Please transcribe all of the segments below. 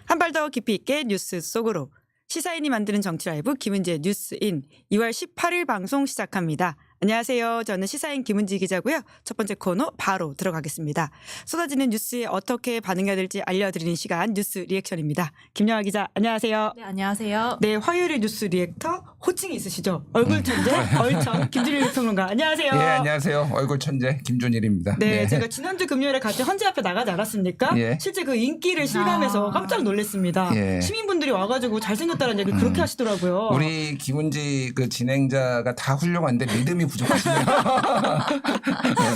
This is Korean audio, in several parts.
한 발 더 깊이 있게 뉴스 속으로 시사인이 만드는 정치 라이브 김은지의 뉴스인 2월 18일 방송 시작합니다. 안녕하세요. 저는 시사인 김은지 기자고요. 첫 번째 코너 바로 들어가겠습니다. 쏟아지는 뉴스에 어떻게 반응해야 될지 알려드리는 시간 뉴스 리액션입니다. 김영하 기자 안녕하세요. 네, 안녕하세요. 네, 화요일의 뉴스 리액터 호칭이 있으시죠? 얼굴 천재 얼천 김준일 평론가 안녕하세요. 예, 안녕하세요. 얼굴 천재 김준일입니다. 네, 제가 지난주 금요일에 같이 헌재 앞에 나가지 않았습니까? 예. 실제 그 인기를 실감해서 깜짝 놀랐습니다. 예. 시민분들이 와가지고 잘생겼다는 얘기 그렇게 하시더라고요. 우리 김은지 그 진행자가 다 훌륭한데 믿음이 부족하시네요.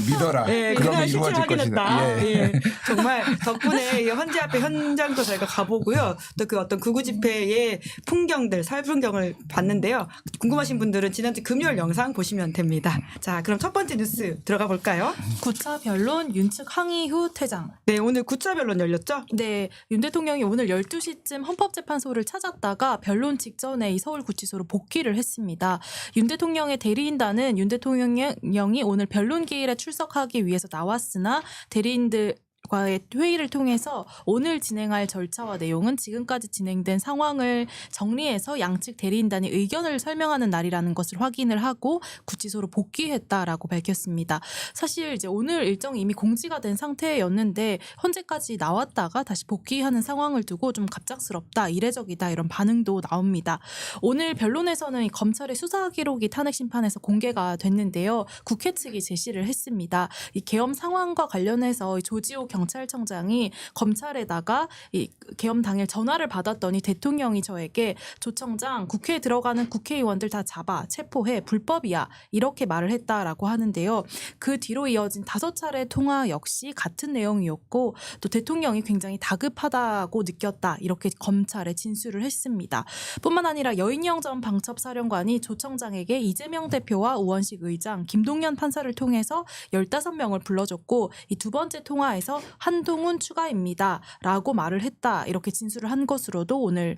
믿어라. 네, 그러면 그날 실제로 이루어질 것이다. 확인했다. 예. 예. 정말 덕분에 이 헌재 앞에 현장도 저희가 가보고요. 또 그 어떤 극우 집회의 풍경들, 살풍경을 봤는데요. 궁금하신 분들은 지난주 금요일 영상 보시면 됩니다. 자, 그럼 첫 번째 뉴스 들어가 볼까요? 9차 변론 윤측 항의 후 퇴장. 네, 오늘 9차 변론 열렸죠? 네, 윤 대통령이 오늘 12시쯤 헌법재판소를 찾았다가 변론 직전에 이 서울구치소로 복귀를 했습니다. 윤 대통령의 대리인단은 윤 대통령이 오늘 변론 기일에 출석하기 위해서 나왔으나 대리인들과의 회의를 통해서 오늘 진행할 절차와 내용은 지금까지 진행된 상황을 정리해서 양측 대리인단이 의견을 설명하는 날이라는 것을 확인을 하고 구치소로 복귀했다라고 밝혔습니다. 사실 이제 오늘 일정이 이미 공지가 된 상태였는데 현재까지 나왔다가 다시 복귀하는 상황을 두고 좀 갑작스럽다, 이례적이다 이런 반응도 나옵니다. 오늘 변론에서는 이 검찰의 수사 기록이 탄핵 심판에서 공개가 됐는데요. 국회 측이 제시를 했습니다. 이 계엄 상황과 관련해서 이 조지호 경찰청장이 검찰에다가 이 계엄 당일 전화를 받았더니 대통령이 저에게 조 청장 국회에 들어가는 국회의원들 다 잡아 체포해 불법이야 이렇게 말을 했다라고 하는데요. 그 뒤로 이어진 5차례 통화 역시 같은 내용이었고 또 대통령이 굉장히 다급하다고 느꼈다 이렇게 검찰에 진술을 했습니다. 뿐만 아니라 여인영 전 방첩사령관이 조 청장에게 이재명 대표와 우원식 의장, 김동연 판사를 통해서 15명을 불러줬고 이 두 번째 통화에서 한동훈 추가입니다 라고 말을 했다 이렇게 진술을 한 것으로도 오늘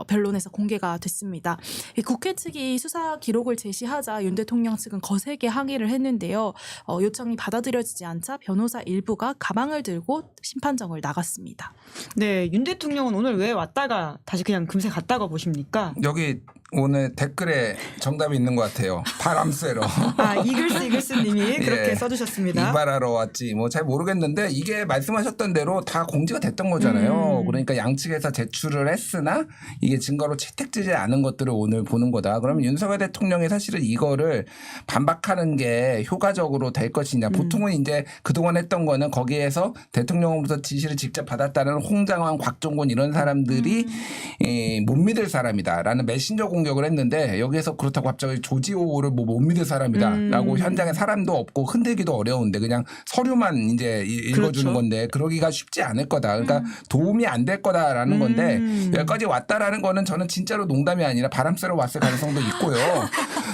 변론에서 공개가 됐습니다. 이 국회 측이 수사 기록을 제시하자 윤 대통령 측은 거세게 항의를 했는데요. 요청이 받아들여지지 않자 변호사 일부가 가방을 들고 심판정을 나갔습니다. 네, 윤 대통령은 오늘 왜 왔다가 다시 그냥 금세 갔다가 보십니까? 여기 오늘 댓글에 정답이 있는 것 같아요. 바람 쐬러. 아, 이글스님이 그렇게 예. 써주셨습니다. 이발하러 왔지 뭐 잘 모르겠는데 이게 말씀하셨던 대로 다 공지가 됐던 거잖아요. 그러니까 양측에서 제출을 했으나 이게 증거로 채택되지 않은 것들을 오늘 보는 거다. 그러면 윤석열 대통령이 사실은 이거를 반박하는 게 효과적으로 될 것이냐. 보통은 이제 그동안 했던 거는 거기에서 대통령으로부터 지시를 직접 받았다는 홍장환, 곽종곤 이런 사람들이 못 믿을 사람이다라는 메신저 공격을 했는데 여기에서 그렇다고 갑자기 조지호를 못 믿을 사람이다라고 현장에 사람도 없고 흔들기도 어려운데 그냥 서류만 이제 읽어주는 그렇죠. 건데 그러기가 쉽지 않을 거다. 그러니까 도움이 안 될 거다라는 건데 여기까지 왔다라는 거는 저는 진짜로 농담이 아니라 바람 쐬러 왔을 가능성도 있고요.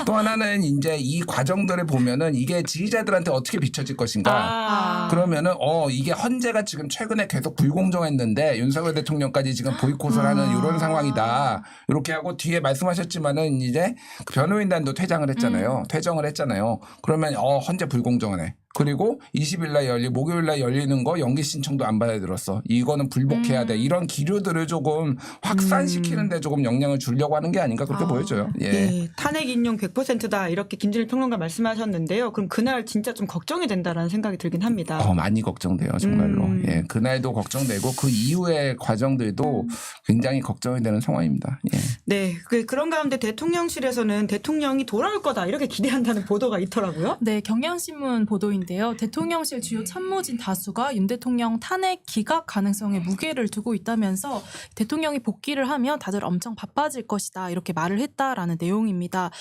또 하나는 이제 이 과정들을 보면은 이게 지지자들한테 어떻게 비춰질 것인가. 그러면은 이게 헌재가 지금 최근에 계속 불공정했는데 윤석열 대통령까지 지금 보이콧을 하는 이런 상황이다. 이렇게 하고 뒤에 말씀하셨지만은 이제 그 변호인단도 퇴장을 했잖아요. 퇴정을 했잖아요. 그러면 헌재 불공정하네. 그리고 20일 날 목요일 날 열리는 거 연기 신청도 안 받아들었어. 이거는 불복해야 돼. 이런 기류들을 조금 확산시키는데 조금 영향을 주려고 하는 게 아닌가 그렇게 보여져요. 예. 네, 탄핵 인용 100%다 이렇게 김준일 평론가 말씀하셨는데요. 그럼 그날 진짜 좀 걱정이 된다라는 생각이 들긴 합니다. 많이 걱정돼요, 정말로. 예. 그날도 걱정되고 그 이후의 과정들도 굉장히 걱정이 되는 상황입니다. 예. 네, 그런 가운데 대통령실에서는 대통령이 돌아올 거다 이렇게 기대한다는 보도가 있더라고요. 네, 경향신문 보도인데요. 대통령실 주요 참모진 다수가 윤 대통령 탄핵 기각 가능성에 무게를 두고 있다면서 대통령이 복귀를 하면 다들 엄청 바빠질 것이다 이렇게 말을 했다라는 내용입니다.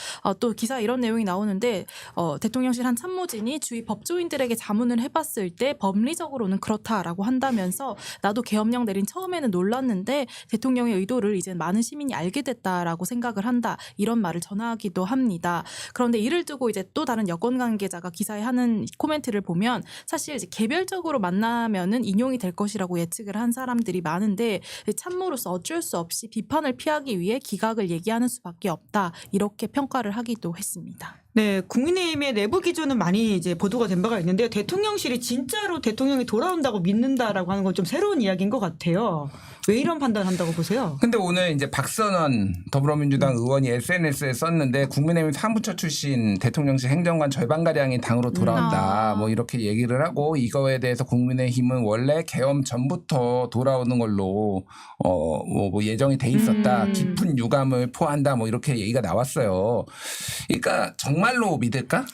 또 기사에 이런 내용이 나오는데 대통령실 한 참모진이 주위 법조인들에게 자문을 해봤을 때 법리적으로는 그렇다라고 한다면서 나도 계엄령 내린 처음에는 놀랐는데 대통령의 의도를 이제 많은 시민이 알게 됐다라고 생각을 한다 이런 말을 전하기도 합니다. 그런데 이를 두고 이제 또 다른 여권 관계자가 기사에 하는 코멘트를 보면 사실 이제 개별적으로 만나면은 인용이 될 것이라고 예측을 한 사람들이 많은데 참모로서 어쩔 수 없이 비판을 피하기 위해 기각을 얘기하는 수밖에 없다 이렇게 평가를 하기도 했습니다. 네, 국민의힘의 내부 기조는 많이 이제 보도가 된 바가 있는데요. 대통령실이 진짜로 대통령이 돌아온다고 믿는다라고 하는 건 좀 새로운 이야기인 것 같아요. 왜 이런 판단한다고 보세요? 근데 오늘 이제 박선원 더불어민주당 의원이 SNS에 썼는데 국민의힘 사무처 출신 대통령실 행정관 절반가량이 당으로 돌아온다. 뭐 이렇게 얘기를 하고 이거에 대해서 국민의힘은 원래 계엄 전부터 돌아오는 걸로 뭐 예정이 돼 있었다. 깊은 유감을 표한다. 뭐 이렇게 얘기가 나왔어요. 그러니까 정말로 믿을까?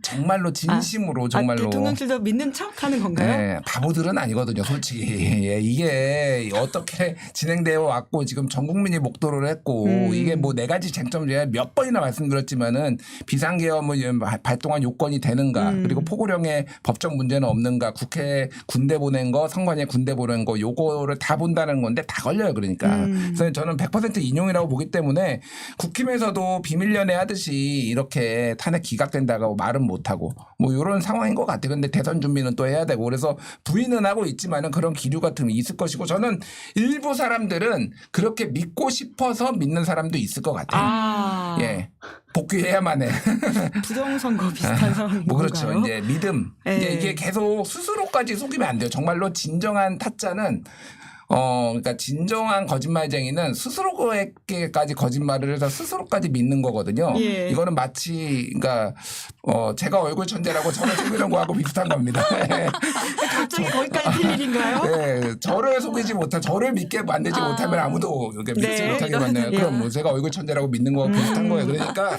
정말로 진심으로 정말로. 대통령실도 믿는 척 하는 건가요? 네, 바보들은 아니거든요, 솔직히. 예, 이게 어떻게 진행되어 왔고 지금 전 국민이 목도를 했고 이게 뭐 네 가지 쟁점을 제가 몇 번이나 말씀드렸지만은 비상계엄을 발동한 요건이 되는가 그리고 포고령의 법적 문제는 없는가 국회 군대 보낸 거 선관위 군대 보낸 거 요거를 다 본다는 건데 다 걸려요, 그러니까. 그래서 저는 100% 인용이라고 보기 때문에 국힘에서도 비밀연애 하듯이 이렇게 탄핵 기각된다고 말은 못하고 뭐 이런 상황인 것 같아요. 근데 대선 준비는 또 해야 되고 그래서 부인은 하고 있지만은 그런 기류 같은 게 있을 것이고 저는 일부 사람들은 그렇게 믿고 싶어서 믿는 사람도 있을 것 같아요. 예. 복귀해야만 해. 부정선거 비슷한 상황인 뭐 그렇죠. 건가요? 이제 믿음. 네. 이게 계속 스스로까지 속이면 안 돼요. 정말로 진정한 타짜는 그러니까 진정한 거짓말쟁이는 스스로에게까지 거짓말을 해서 스스로까지 믿는 거거든요. 예. 이거는 마치 그러니까 제가 얼굴 천재라고 저를 속이는 거하고 비슷한 겁니다. 갑자기 거기까지 필 일인가요? 네, 저를 속이지 못한, 저를 믿게 만들지 못하면 아무도 이렇게 믿지 네, 못하게 이거는, 만나요. 그럼 뭐 제가 얼굴 천재라고 믿는 거와 비슷한 거예요. 그러니까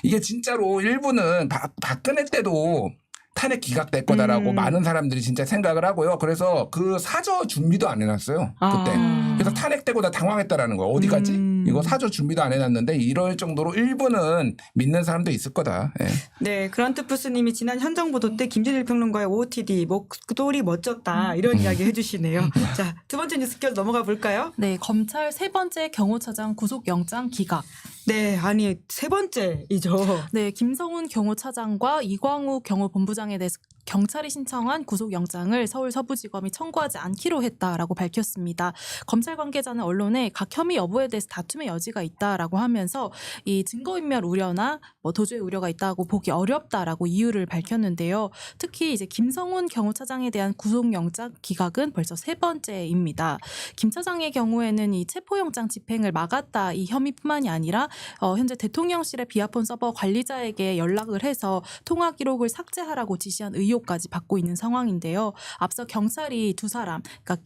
이게 진짜로 일부는 박근혜 때도 탄핵 기각될 거다라고 많은 사람들이 진짜 생각을 하고요. 그래서 그 사저 준비도 안 해놨어요. 그때. 그래서 탄핵되고 다 당황했다라는 거예요. 어디 갔지? 이거 사저 준비도 안 해놨는데 이럴 정도로 일부는 믿는 사람도 있을 거다. 예. 네, 그란트푸스님이 지난 현정보도 때 김진일 평론가의 OOTD 목도리 멋졌다 이런 이야기 해주시네요. 자, 두 번째 뉴스 껴서 넘어가 볼까요? 네, 검찰 세 번째 경호차장 구속영장 기각. 네, 아니 세 번째이죠. 네, 김성훈 경호차장과 이광욱 경호본부장에 대해서 경찰이 신청한 구속영장을 서울 서부지검이 청구하지 않기로 했다라고 밝혔습니다. 검찰 관계자는 언론에 각 혐의 여부에 대해서 다툼의 여지가 있다라고 하면서 이 증거인멸 우려나 뭐 도주의 우려가 있다고 보기 어렵다라고 이유를 밝혔는데요. 특히 이제 김성훈 경호차장에 대한 구속영장 기각은 벌써 세 번째입니다. 김 차장의 경우에는 이 체포영장 집행을 막았다 이 혐의뿐만이 아니라 현재 대통령실의 비아폰 서버 관리자에게 연락을 해서 통화 기록을 삭제하라고 지시한 의혹까지 받고 있는 상황인데요. 앞서 경찰이 두 사람, 그러니까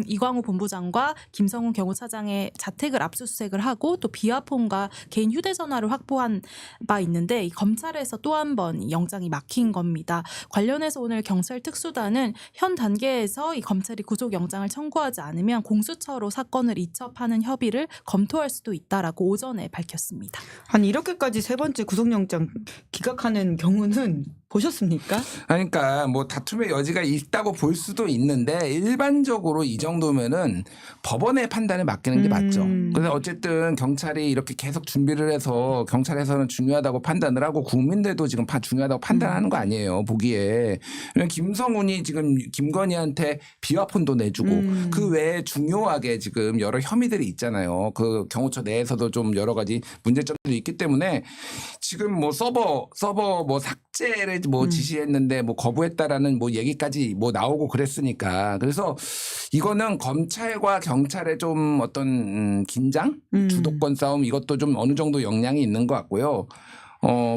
이광우 본부장과 김성훈 경호차장의 자택을 압수수색을 하고 또 비아폰과 개인 휴대전화를 확보한 바 있는데 이 검찰에서 또 한 번 영장이 막힌 겁니다. 관련해서 오늘 경찰 특수단은 현 단계에서 이 검찰이 구속영장을 청구하지 않으면 공수처로 사건을 이첩하는 협의를 검토할 수도 있다라고 오전에 밝혔습니다. 아니 이렇게까지 세 번째 구속영장 기각하는 경우는 보셨습니까? 그러니까 뭐 다툼의 여지가 있다고 볼 수도 있는데 일반적으로 이 정도면은 법원의 판단에 맡기는 게 맞죠. 그래서 어쨌든 경찰이 이렇게 계속 준비를 해서 경찰에서는 중요하다고 판단을 하고 국민들도 지금 중요하다고 판단하는 거 아니에요. 보기에. 김성훈이 지금 김건희한테 비화폰도 내주고 그 외에 중요하게 지금 여러 혐의들이 있잖아요. 그 경호처 내에서도 좀 여러 가지 문제점들이 있기 때문에 지금 뭐 서버 뭐 삭제를 뭐 지시했는데 뭐 거부했다라는 뭐 얘기까지 뭐 나오고 그랬으니까 그래서 이거는 검찰과 경찰의 좀 어떤 긴장, 주도권 싸움 이것도 좀 어느 정도 영향이 있는 것 같고요.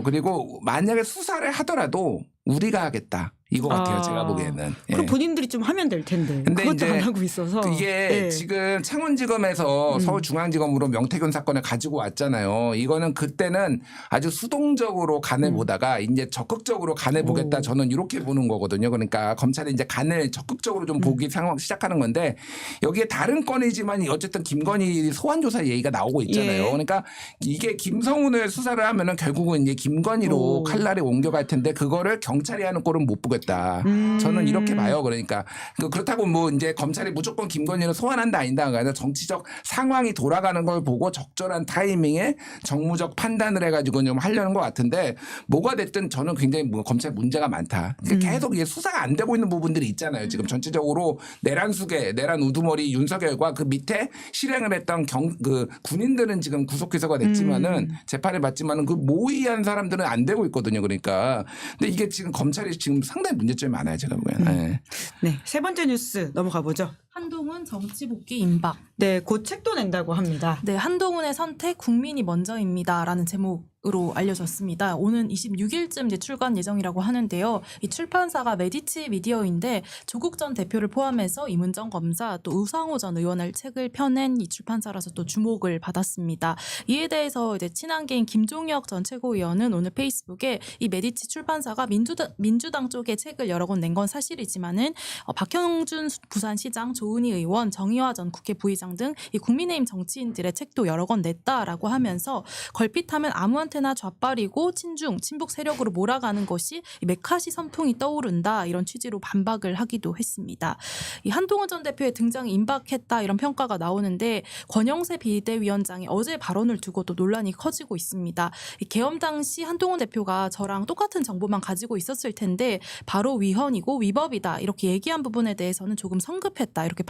그리고 만약에 수사를 하더라도 우리가 하겠다. 이거 같아요. 제가 보기에는. 그럼 본인들이 좀 하면 될 텐데. 근데 그것도 이제 안 하고 있어서. 이게 지금 창원지검에서 서울중앙지검으로 명태균 사건을 가지고 왔잖아요. 이거는 그때는 아주 수동적으로 간을 보다가 이제 적극적으로 간을 보겠다. 저는 이렇게 보는 거거든요. 그러니까 검찰이 이제 간을 적극적으로 좀 보기 시작하는 건데 여기에 다른 건이지만 어쨌든 김건희 소환조사 얘기가 나오고 있잖아요. 그러니까 이게 김성훈을 수사를 하면은 결국은 이제 김건희로 칼날이 옮겨갈 텐데 그거를 경찰이 하는 꼴은 못 보겠다. 문제였다. 저는 이렇게 봐요. 그러니까 그렇다고 뭐 이제 검찰이 무조건 김건희를 소환한다 아닌다가 아니라 정치적 상황이 돌아가는 걸 보고 적절한 타이밍에 정무적 판단을 해가지고 좀 하려는 것 같은데 뭐가 됐든 저는 굉장히 뭐 검찰 문제가 많다. 그러니까 계속 이게 수사가 안 되고 있는 부분들이 있잖아요. 지금 전체적으로 내란 수계, 내란 우두머리 윤석열과 그 밑에 실행을 했던 그 군인들은 지금 구속 기소가 됐지만은 재판을 받지만은 그 모의한 사람들은 안 되고 있거든요. 그러니까 근데 이게 지금 검찰이 지금 상당히 문제점이 많아요. 제가 보면. 네. 네, 세 번째 뉴스 넘어가 보죠. 한동훈 정치 복귀 임박. 네, 곧 책도 낸다고 합니다. 네, 한동훈의 선택 국민이 먼저입니다라는 제목으로 알려졌습니다. 오는 26일쯤 이제 출간 예정이라고 하는데요. 이 출판사가 메디치 미디어인데 조국 전 대표를 포함해서 이문정 검사 또 우상호 전 의원을 책을 펴낸 이 출판사라서 또 주목을 받았습니다. 이에 대해서 이제 친한계인 김종혁 전 최고위원은 오늘 페이스북에 이 메디치 출판사가 민주당 쪽에 책을 여러 권 낸 건 사실이지만은 박형준 부산시장, 조은희 의원, 정의화 전 국회 부의장 등 이 국민의힘 정치인들의 책도 여러 권 냈다라고 하면서 걸핏하면 아무한테나 좌빨이고 친북 세력으로 몰아가는 것이 이 메카시 선풍이 떠오른다 이런 취지로 반박을 하기도 했습니다. 이 한동훈 전 대표의 등장이 임박했다 이런 평가가 나오는데 권영세 비대위원장이 어제 발언을 두고도 논란이 커지고 있습니다. 이 계엄 당시 한동훈 대표가 저랑 똑같은 정보만 가지고 있었을 텐데 바로 위헌이고 위법이다 이렇게 얘기한 부분에 대해서는 조금 성급했다 이렇게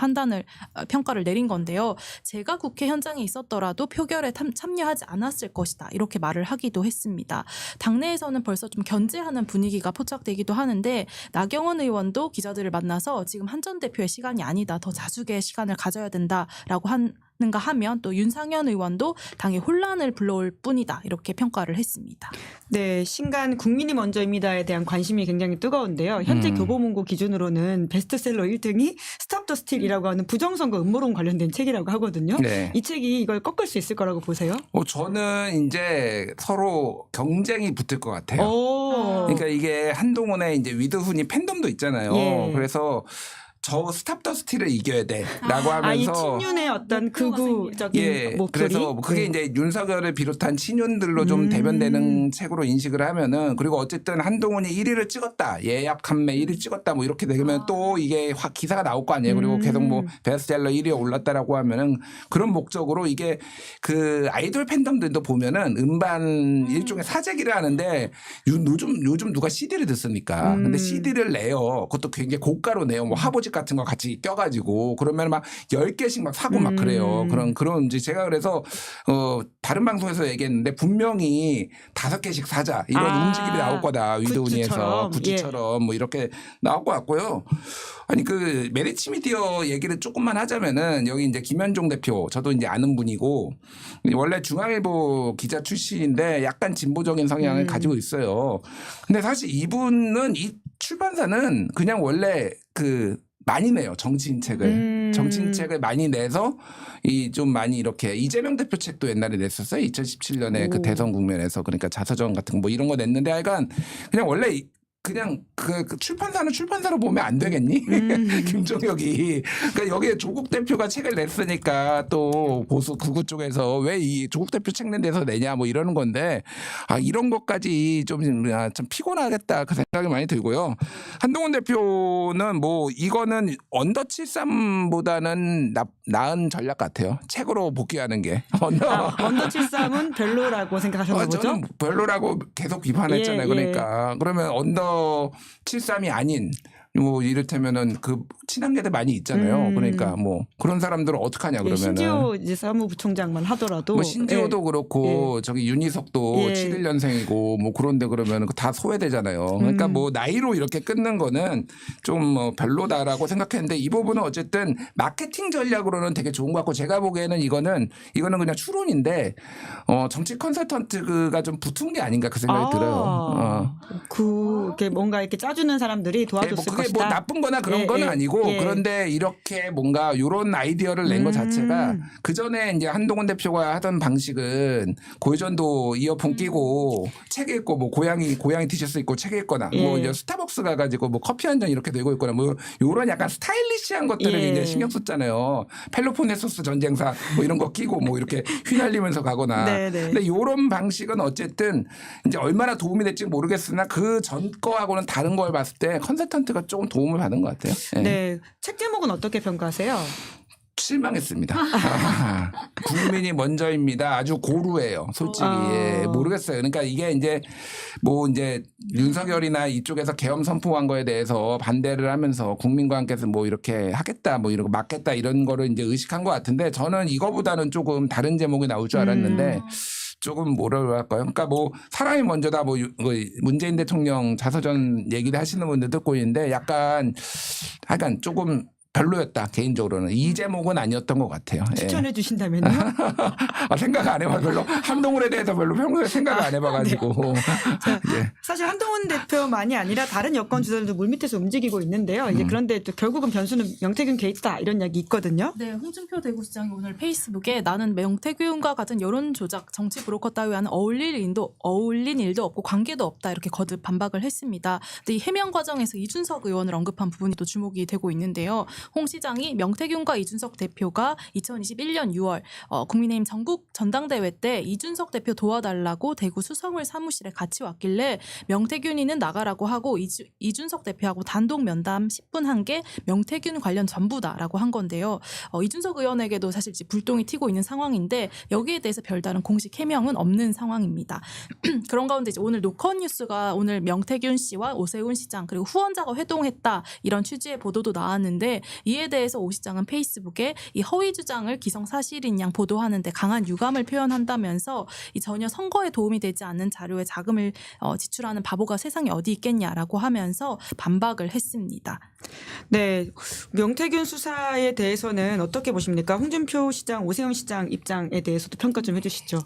평가를 내린 건데요. 제가 국회 현장에 있었더라도 표결에 참여하지 않았을 것이다 이렇게 말을 하기도 했습니다. 당내에서는 벌써 좀 견제하는 분위기가 포착되기도 하는데 나경원 의원도 기자들을 만나서 지금 한 전 대표의 시간이 아니다. 더 자숙의 시간을 가져야 된다라고 하는가 하면 또 윤상현 의원도 당의 혼란을 불러올 뿐이다 이렇게 평가를 했습니다. 네, 신간 국민이 먼저입니다에 대한 관심이 굉장히 뜨거운데요. 현재 교보문고 기준으로는 베스트셀러 1등이 스톱 더 스틸이라고 하는 부정선거 음모론 관련된 책이라고 하거든요. 네. 이 책이 이걸 꺾을 수 있을 거라고 보세요? 저는 이제 서로 경쟁이 붙을 것 같아요. 오. 그러니까 이게 한동훈의 이제 위드훈이 팬덤도 있잖아요. 예. 그래서 저 스탑 더 스틸을 이겨야 돼라고 이 하면서 친윤의 어떤 목표가 극우적인 예, 목소리. 그래서 그게 네. 이제 윤석열을 비롯한 친윤들로 좀 대변되는 책으로 인식을 하면은 그리고 어쨌든 한동훈이 1위를 찍었다. 예약 판매 1위 찍었다. 뭐 이렇게 되면 또 이게 확 기사가 나올 거 아니에요. 그리고 계속 뭐 베스트셀러 1위에 올랐다라고 하면은 그런 목적으로 이게 그 아이돌 팬덤들도 보면은 음반 일종의 사재기를 하는데 요즘 누가 CD를 듣습니까? 근데 CD를 내요. 그것도 굉장히 고가로 내요. 뭐 화보집 같은 거 같이 껴가지고 그러면 막 10개씩 막 사고 막 그래요. 그런 이제 제가 그래서 다른 방송에서 얘기했는데 분명히 5개씩 사자 이런 움직임이 나올 거다. 위도우니에서 구찌처럼 뭐 이렇게 나올 것 같고요. 아니 그 메리츠 미디어 얘기를 조금만 하자면은 여기 이제 김현종 대표 저도 이제 아는 분이고 원래 중앙일보 기자 출신인데 약간 진보적인 성향을 가지고 있어요. 근데 사실 이분은 이 출판사는 그냥 원래 그 많이 내요. 정치인 책을. 정치인 책을 많이 내서 좀 많이 이렇게 이재명 대표 책도 옛날에 냈었어요. 2017년에 그 대선 국면에서 그러니까 자서전 같은 거 뭐 이런 거 냈는데 하여간 그냥 원래 그냥 그 출판사는 출판사로 보면 안 되겠니? 김종혁이. 그러니까 여기에 조국 대표가 책을 냈으니까 또 보수 극우 쪽에서 왜 이 조국 대표 책 낸 데서 내냐 뭐 이러는 건데 이런 것까지 좀 피곤하겠다 그 생각이 많이 들고요. 한동훈 대표는 뭐 이거는 언더 73보다는 나은 전략 같아요. 책으로 복귀하는 게. 언더 73은 별로라고 생각하셨나 보죠? 저는 별로라고 계속 비판했잖아요. 예. 그러니까 그러면 언더 73이 아닌 뭐 이를테면은 그 친한계들 많이 있잖아요. 그러니까 뭐 그런 사람들은 어떡하냐 그러면은. 신지호 이제 사무부총장만 하더라도 뭐 신지호도 그렇고 저기 윤희석도 71년생이고 뭐 그런데 그러면 다 소외되잖아요. 그러니까 뭐 나이로 이렇게 끊는 거는 좀 뭐 별로다라고 생각했는데 이 부분은 어쨌든 마케팅 전략으로는 되게 좋은 것 같고 제가 보기에는 이거는 그냥 추론인데 정치 컨설턴트가 좀 붙은 게 아닌가 그 생각이 들어요. 그게 뭔가 이렇게 짜주는 사람들이 도와줬을 뭐 그게 것이다. 뭐 나쁜 거나 그런 예, 건 예, 아니고 예. 그런데 이렇게 뭔가 요런 아이디어를 낸 것 자체가 그 전에 이제 한동훈 대표가 하던 방식은 고회전도 이어폰 끼고 책 읽고 뭐 고양이 티셔츠 입고 책 읽거나 뭐 예. 이제 스타벅스 가가지고 뭐 커피 한 잔 이렇게 들고 있거나 뭐 요런 약간 스타일리시한 것들을 예. 이제 신경 썼잖아요. 펠로폰네소스 전쟁사 뭐 이런 거 끼고 뭐 이렇게 휘날리면서 가거나. 네, 네. 근데 요런 방식은 어쨌든 이제 얼마나 도움이 될지 모르겠으나 그 전 거하고는 다른 걸 봤을 때 컨설턴트가 조금 도움을 받은 것 같아요. 예. 네. 책 제목은 어떻게 평가하세요? 실망했습니다. 국민이 먼저입니다. 아주 고루해요. 솔직히 예, 모르겠어요. 그러니까 이게 이제 뭐 이제 윤석열이나 이쪽에서 계엄 선포한 거에 대해서 반대를 하면서 국민과 함께서 뭐 이렇게 하겠다, 뭐 이런 거 막겠다 이런 거를 이제 의식한 것 같은데 저는 이거보다는 조금 다른 제목이 나올 줄 알았는데. 조금 뭐라고 할까요? 그러니까 뭐 사람이 먼저다 뭐 문재인 대통령 자서전 얘기를 하시는 분들 듣고 있는데 약간 조금 별로였다 개인적으로는 이 제목은 아니었던 것 같아요. 예. 추천해 주신다면요? 생각 안 해봐 별로 한동훈에 대해서 별로 평소에 생각을 안 해봐가지고 예. 사실 한동훈 대표만이 아니라 다른 여권 주자들도 물밑에서 움직이고 있는데요. 이제 그런데 또 결국은 변수는 명태균 게이트다 이런 이야기 있거든요. 네, 홍준표 대구시장이 오늘 페이스북에 나는 명태균과 같은 여론 조작, 정치 브로커 따위와는 어울린 일도 없고 관계도 없다 이렇게 거듭 반박을 했습니다. 근데 이 해명 과정에서 이준석 의원을 언급한 부분이 또 주목이 되고 있는데요. 홍 시장이 명태균과 이준석 대표가 2021년 6월 국민의힘 전국 전당대회 때 이준석 대표 도와달라고 대구 수성을 사무실에 같이 왔길래 명태균이는 나가라고 하고 이준석 대표하고 단독 면담 10분 한 게 명태균 관련 전부다라고 한 건데요. 이준석 의원에게도 사실 이제 불똥이 튀고 있는 상황인데 여기에 대해서 별다른 공식 해명은 없는 상황입니다. 그런 가운데 이제 오늘 노컷 뉴스가 오늘 명태균 씨와 오세훈 시장 그리고 후원자가 회동했다 이런 취지의 보도도 나왔는데 이에 대해서 오 시장은 페이스북에 이 허위 주장을 기성사실인 양 보도하는데 강한 유감을 표현한다면서 이 전혀 선거에 도움이 되지 않는 자료에 자금을 지출하는 바보가 세상에 어디 있겠냐라고 하면서 반박을 했습니다. 네, 명태균 수사에 대해서는 어떻게 보십니까? 홍준표 시장, 오세훈 시장 입장에 대해서도 평가 좀 해주시죠.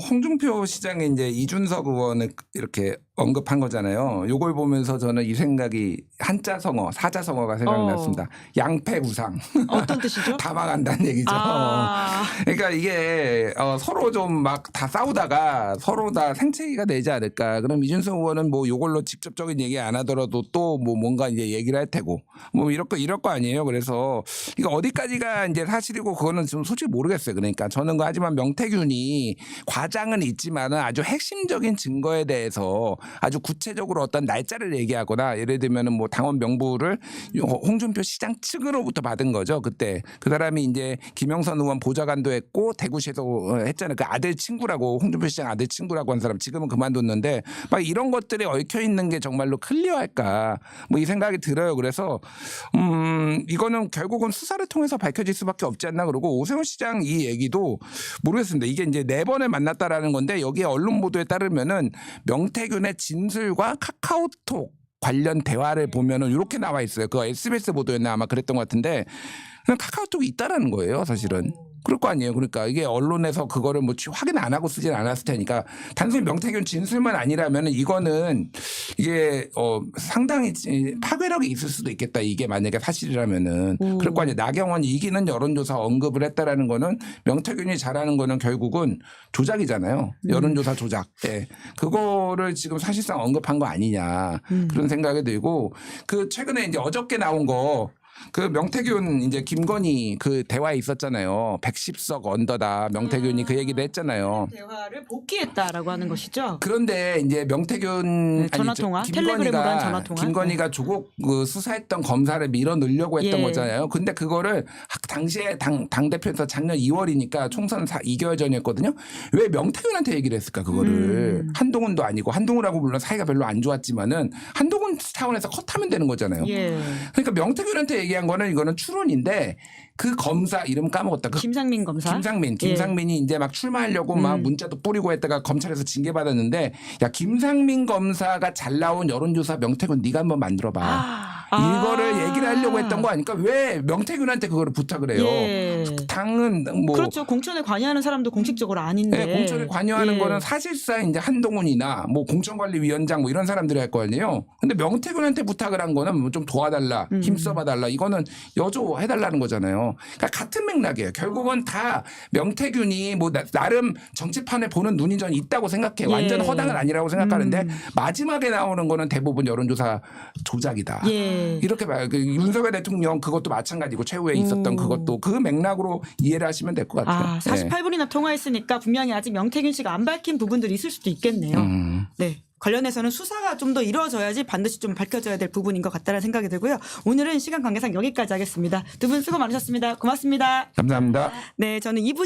홍준표 시장이 이제 이준석 의원을 이렇게 언급한 거잖아요. 요걸 보면서 저는 이 생각이 한자성어, 사자성어가 생각났습니다. 양패우상. 어떤 뜻이죠? 다 망한다는 얘기죠. 그러니까 이게 서로 좀 막 다 싸우다가 서로 다 생채기가 되지 않을까. 그럼 이준석 의원은 뭐 요걸로 직접적인 얘기 안 하더라도 또 뭐 뭔가 이제 얘기를 할 테고 뭐 이럴 거 아니에요. 그래서 이거 어디까지가 이제 사실이고 그거는 좀 솔직히 모르겠어요. 그러니까 저는 하지만 명태균이 과장은 있지만은 아주 핵심적인 증거에 대해서 아주 구체적으로 어떤 날짜를 얘기하거나 예를 들면은 뭐 당원 명부를 홍준표 시장 측으로부터 받은 거죠. 그때 그 사람이 이제 김영선 의원 보좌관도 했고 대구시에서 했잖아요. 그 아들 친구라고 홍준표 시장 아들 친구라고 한 사람 지금은 그만뒀는데 막 이런 것들이 얽혀 있는 게 정말로 클리어할까 뭐 이 생각이 들어요. 그래서 이거는 결국은 수사를 통해서 밝혀질 수밖에 없지 않나 그러고 오세훈 시장 이 얘기도 모르겠습니다. 이게 이제 4번을 만났다라는 건데 여기에 언론 보도에 따르면은 명태균의 진술과 카카오톡 관련 대화를 보면은 이렇게 나와 있어요. 그 SBS 보도였나 아마 그랬던 것 같은데 그냥 카카오톡이 있다라는 거예요. 사실은. 그럴 거 아니에요. 그러니까 이게 언론에서 그거를 뭐 확인 안 하고 쓰진 않았을 테니까 단순히 명태균 진술만 아니라면 이거는 이게 상당히 파괴력이 있을 수도 있겠다. 이게 만약에 사실이라면은 그럴 거 아니에요. 나경원 이기는 여론조사 언급을 했다라는 거는 명태균이 잘하는 거는 결국은 조작이잖아요. 여론조사 조작. 네. 그거를 지금 사실상 언급한 거 아니냐 그런 생각이 들고 그 최근에 이제 어저께 나온 거. 그 명태균 이제 김건희 그 대화에 있었잖아요. 110석 언더다. 명태균이 그 얘기를 했잖아요. 대화를 복귀했다라고 하는 것이죠. 그런데 이제 명태균 전화 통화, 텔레그램으로 한 전화 통화. 김건희가 조국 그 수사했던 검사를 밀어 넣으려고 했던 예. 거잖아요. 근데 그거를 당시에 당 대표에서 작년 2월이니까 총선 2개월 전이었거든요. 왜 명태균한테 얘기를 했을까 그거를 한동훈도 아니고 한동훈하고 물론 사이가 별로 안 좋았지만은 한동훈 차원에서 컷하면 되는 거잖아요. 예. 그러니까 명태균한테 얘기한 거는 이거는 추론인데 그 검사 이름 까먹었다. 김상민 검사. 김상민이 이제 막 출마하려고 막 문자도 뿌리고 했다가 검찰에서 징계받았는데 야 김상민 검사가 잘 나온 여론조사 명태균 네가 한번 만들어봐. 이거를 얘기를 하려고 했던 거 아닐까? 왜 명태균한테 그거를 부탁을 해요? 예. 당은 뭐 그렇죠. 공천에 관여하는 사람도 공식적으로 아닌데. 네, 공천에 관여하는 예. 거는 사실상 이제 한동훈이나 뭐 공천관리위원장 뭐 이런 사람들이 할 거 아니에요. 근데 명태균한테 부탁을 한 거는 뭐 좀 도와달라, 힘써봐달라 이거는 여조해달라는 거잖아요. 그러니까 같은 맥락이에요. 결국은 다 명태균이 뭐 나름 정치판에 보는 눈이 전 있다고 생각해요. 완전 예. 허당은 아니라고 생각하는데 마지막에 나오는 거는 대부분 여론조사 조작이다. 예. 이렇게 봐요. 그 윤석열 대통령 그것도 마찬가지고 최후에 있었던 그것도 그 맥락으로 이해를 하시면 될 것 같아요. 48분이나 통화했으니까 분명히 아직 명태균 씨가 안 밝힌 부분들이 있을 수도 있겠네요. 네. 관련해서는 수사가 좀 더 이루어져야지 반드시 좀 밝혀져야 될 부분인 것 같다는 생각이 들고요. 오늘은 시간 관계상 여기까지 하겠습니다. 두 분 수고 많으셨습니다. 고맙습니다. 감사합니다. 네, 저는 2부 시작